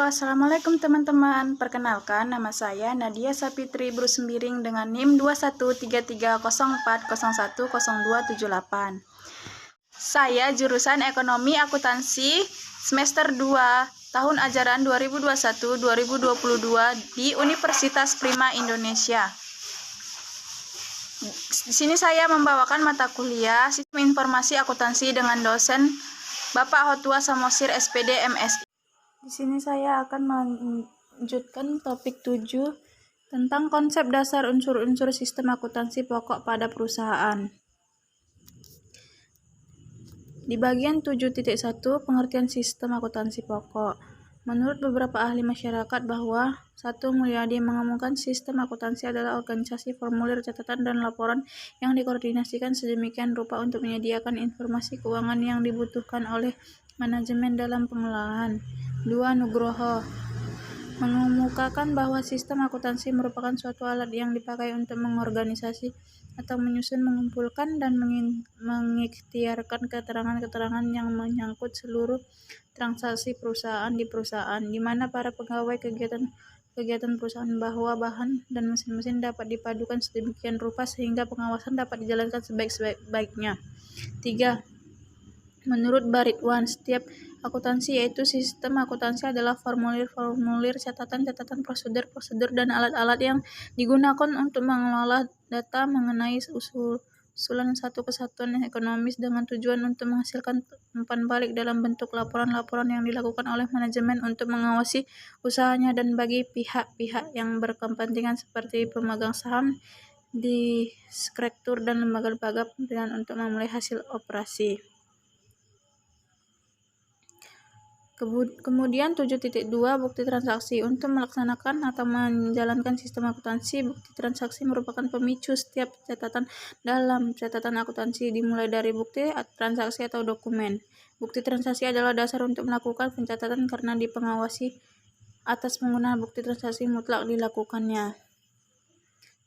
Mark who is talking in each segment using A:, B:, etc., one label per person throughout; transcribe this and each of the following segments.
A: Assalamualaikum teman-teman. Perkenalkan, nama saya Nadia Sapitri Brusembiring dengan NIM 213304010278. Saya jurusan Ekonomi Akuntansi semester 2 tahun ajaran 2021-2022 di Universitas Prima Indonesia. Di sini saya membawakan mata kuliah Sistem Informasi Akuntansi dengan dosen Bapak Hotua Samosir SPD MSI. Di sini saya akan melanjutkan topik 7 tentang konsep dasar unsur-unsur sistem akuntansi pokok pada perusahaan. Di bagian 7.1 pengertian sistem akuntansi pokok. Menurut beberapa ahli masyarakat bahwa Satu Mulyadi mengumumkan sistem akuntansi adalah organisasi formulir catatan dan laporan yang dikoordinasikan sedemikian rupa untuk menyediakan informasi keuangan yang dibutuhkan oleh manajemen dalam pengelolaan. 2. Nugroho mengemukakan bahwa sistem akuntansi merupakan suatu alat yang dipakai untuk mengorganisasi atau menyusun, mengumpulkan, dan mengikhtiarkan keterangan-keterangan yang menyangkut seluruh transaksi perusahaan di perusahaan, di mana para pegawai kegiatan perusahaan bahwa bahan dan mesin-mesin dapat dipadukan sedemikian rupa sehingga pengawasan dapat dijalankan sebaik-baiknya. 3. Menurut Baritwan, setiap akuntansi yaitu sistem akuntansi adalah formulir-formulir, catatan-catatan, prosedur-prosedur, dan alat-alat yang digunakan untuk mengelola data mengenai usulan satu kesatuan ekonomis dengan tujuan untuk menghasilkan umpan balik dalam bentuk laporan-laporan yang dilakukan oleh manajemen untuk mengawasi usahanya dan bagi pihak-pihak yang berkepentingan seperti pemegang saham, direktur, dan lembaga-lembaga pemerintahan untuk memulai hasil operasi. Kemudian 7.2 bukti transaksi. Untuk melaksanakan atau menjalankan sistem akuntansi, bukti transaksi merupakan pemicu setiap catatan dalam catatan akuntansi, dimulai dari bukti transaksi atau dokumen. Bukti transaksi adalah dasar untuk melakukan pencatatan karena dipengawasi atas penggunaan bukti transaksi mutlak dilakukannya.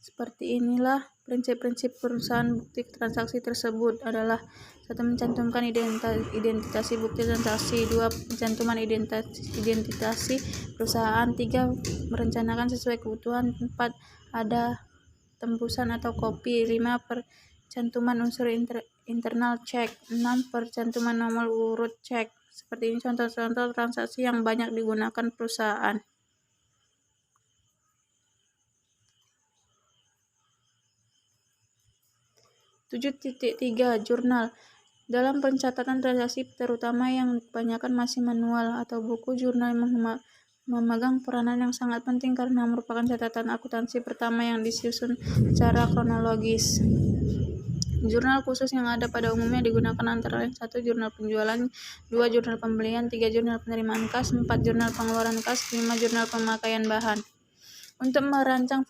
A: Seperti inilah prinsip-prinsip perusahaan bukti transaksi tersebut adalah 1. Mencantumkan identitasi bukti transaksi. 2. Pencantuman identitasi perusahaan. 3. Merencanakan sesuai kebutuhan. 4. Ada tembusan atau kopi. 5. Percantuman unsur internal cek. 6. Percantuman nomor urut cek. Seperti ini contoh-contoh transaksi yang banyak digunakan perusahaan. 7.3 Jurnal. Dalam pencatatan transaksi terutama yang kebanyakan masih manual atau buku, jurnal memegang peranan yang sangat penting karena merupakan catatan akuntansi pertama yang disusun secara kronologis. Jurnal khusus yang ada pada umumnya digunakan antara lain 1. Jurnal penjualan, 2. Jurnal pembelian, 3. Jurnal penerimaan kas, 4. Jurnal pengeluaran kas, 5. Jurnal pemakaian bahan. Untuk merancang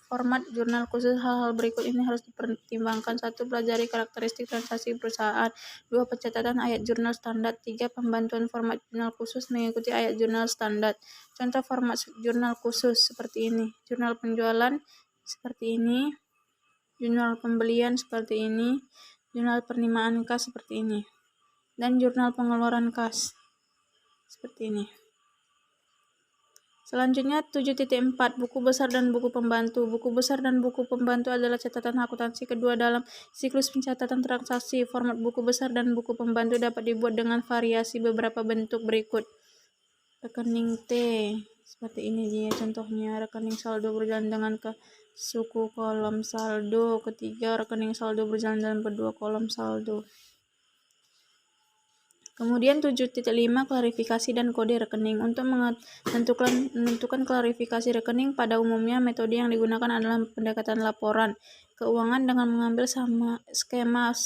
A: format jurnal khusus, hal-hal berikut ini harus dipertimbangkan. 1. Pelajari karakteristik transaksi perusahaan. 2. Pencatatan ayat jurnal standar. 3. Pembantuan format jurnal khusus mengikuti ayat jurnal standar. Contoh format jurnal khusus seperti ini. Jurnal penjualan seperti ini. Jurnal pembelian seperti ini. Jurnal penerimaan kas seperti ini. Dan jurnal pengeluaran kas seperti ini. Selanjutnya 7.4 buku besar dan buku pembantu. Buku besar dan buku pembantu adalah catatan akuntansi kedua dalam siklus pencatatan transaksi. Format buku besar dan buku pembantu dapat dibuat dengan variasi beberapa bentuk berikut. Rekening T seperti ini dia contohnya. Rekening saldo berjalan dengan ke suku kolom saldo. Ketiga, rekening saldo berjalan dalam kedua kolom saldo. Kemudian 7.5 klarifikasi dan kode rekening. Untuk menentukan klarifikasi rekening, pada umumnya metode yang digunakan adalah pendekatan laporan keuangan dengan mengambil skema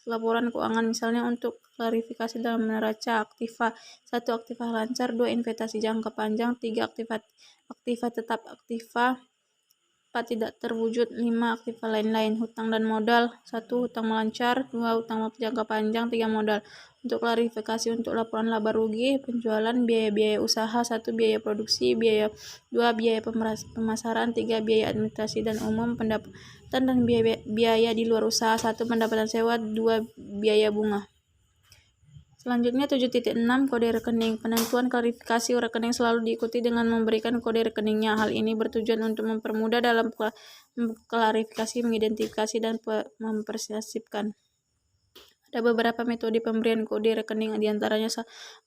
A: laporan keuangan. Misalnya untuk klarifikasi dalam neraca aktiva: 1. Aktiva lancar, 2. Investasi jangka panjang, 3. Aktiva tetap, aktiva 4. Tidak terwujud, 5. Aktiva lain-lain. Hutang dan modal: 1. Hutang melancar, 2. Hutang jangka panjang, 3. Modal. Untuk klarifikasi untuk laporan laba rugi penjualan: biaya-biaya usaha, 1. Biaya produksi, 2. Biaya pemasaran, 3. Biaya administrasi dan umum, pendapatan dan biaya di luar usaha, 1. Pendapatan sewa, 2. Biaya bunga. Selanjutnya 7.6 kode rekening. Penentuan klarifikasi rekening selalu diikuti dengan memberikan kode rekeningnya. Hal ini bertujuan untuk mempermudah dalam klarifikasi, mengidentifikasi, dan mempersiapkan. Ada beberapa metode pemberian kode rekening, diantaranya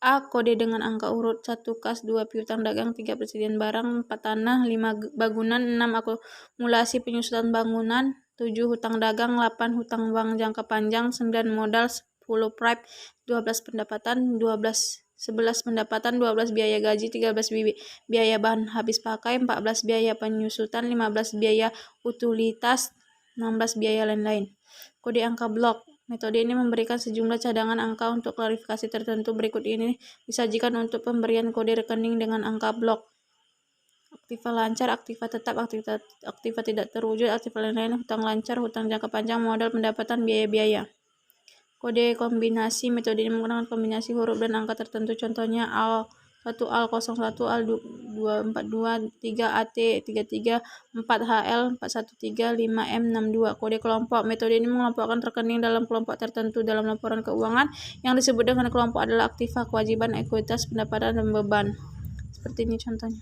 A: A. Kode dengan angka urut 1 kas, 2 piutang dagang, 3 persediaan barang, 4 tanah, 5 bangunan, 6 akumulasi penyusutan bangunan, 7 hutang dagang, 8 hutang bank jangka panjang, 9 modal, 10 prime, 12 pendapatan, 11 pendapatan, 12 biaya gaji, 13 biaya bahan habis pakai, 14 biaya penyusutan, 15 biaya utilitas, 16 biaya lain-lain. Kode angka blok. Metode ini memberikan sejumlah cadangan angka untuk klarifikasi tertentu. Berikut ini disajikan untuk pemberian kode rekening dengan angka blok. Aktiva lancar, aktiva tetap, aktiva tidak terwujud, aktiva lain-lain, hutang lancar, hutang jangka panjang, modal, pendapatan, biaya-biaya. Kode kombinasi. Metode ini menggunakan kombinasi huruf dan angka tertentu. Contohnya AL1, AL01, AL242, 3AT, 33, 4HL, 413, 5M62. Kode kelompok. Metode ini mengelompokkan rekening dalam kelompok tertentu. Dalam laporan keuangan, yang disebut dengan kelompok adalah aktiva, kewajiban, ekuitas, pendapatan, dan beban. Seperti ini contohnya.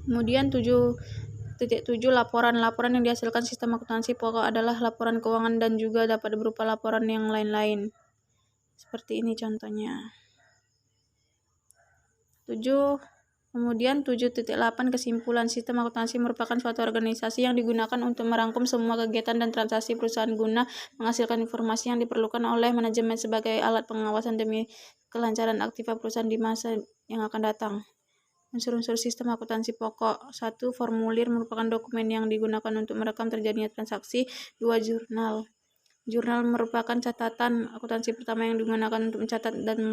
A: Kemudian 7.7 laporan. Laporan yang dihasilkan sistem akuntansi pokok adalah laporan keuangan dan juga dapat berupa laporan yang lain-lain. Seperti ini contohnya. Kemudian 7.8 kesimpulan. Sistem akuntansi merupakan suatu organisasi yang digunakan untuk merangkum semua kegiatan dan transaksi perusahaan guna menghasilkan informasi yang diperlukan oleh manajemen sebagai alat pengawasan demi kelancaran aktiva perusahaan di masa yang akan datang. Unsur-unsur sistem akuntansi pokok. 1. Formulir merupakan dokumen yang digunakan untuk merekam terjadinya transaksi. 2. Jurnal. Jurnal merupakan catatan akuntansi pertama yang digunakan untuk mencatat dan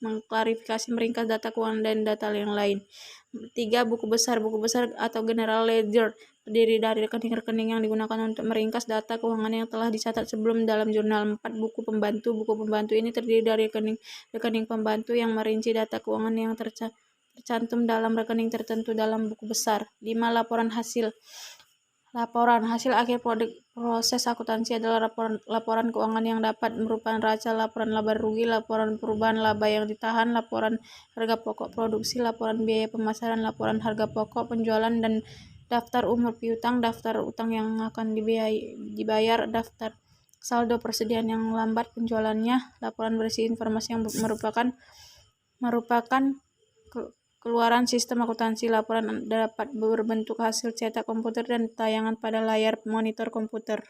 A: mengklarifikasi, meringkas data keuangan dan data yang lain. 3. Buku besar. Buku besar atau general ledger terdiri dari rekening-rekening yang digunakan untuk meringkas data keuangan yang telah dicatat sebelum dalam jurnal. 4. Buku pembantu. Buku pembantu ini terdiri dari rekening pembantu yang merinci data keuangan yang tercantum dalam rekening tertentu dalam buku besar. 5. Laporan hasil. Laporan hasil akhir proses akuntansi adalah laporan keuangan yang dapat merupakan neraca, laporan laba rugi, laporan perubahan laba yang ditahan, laporan harga pokok produksi, laporan biaya pemasaran, laporan harga pokok penjualan, dan daftar umur piutang, daftar utang yang akan dibayar, daftar saldo persediaan yang lambat penjualannya. Laporan berisi informasi yang merupakan keluaran sistem akuntansi. Laporan dapat berbentuk hasil cetak komputer dan tayangan pada layar monitor komputer.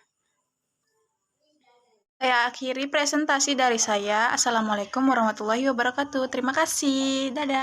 A: Saya akhiri presentasi dari saya. Assalamualaikum warahmatullahi wabarakatuh. Terima kasih. Dadah.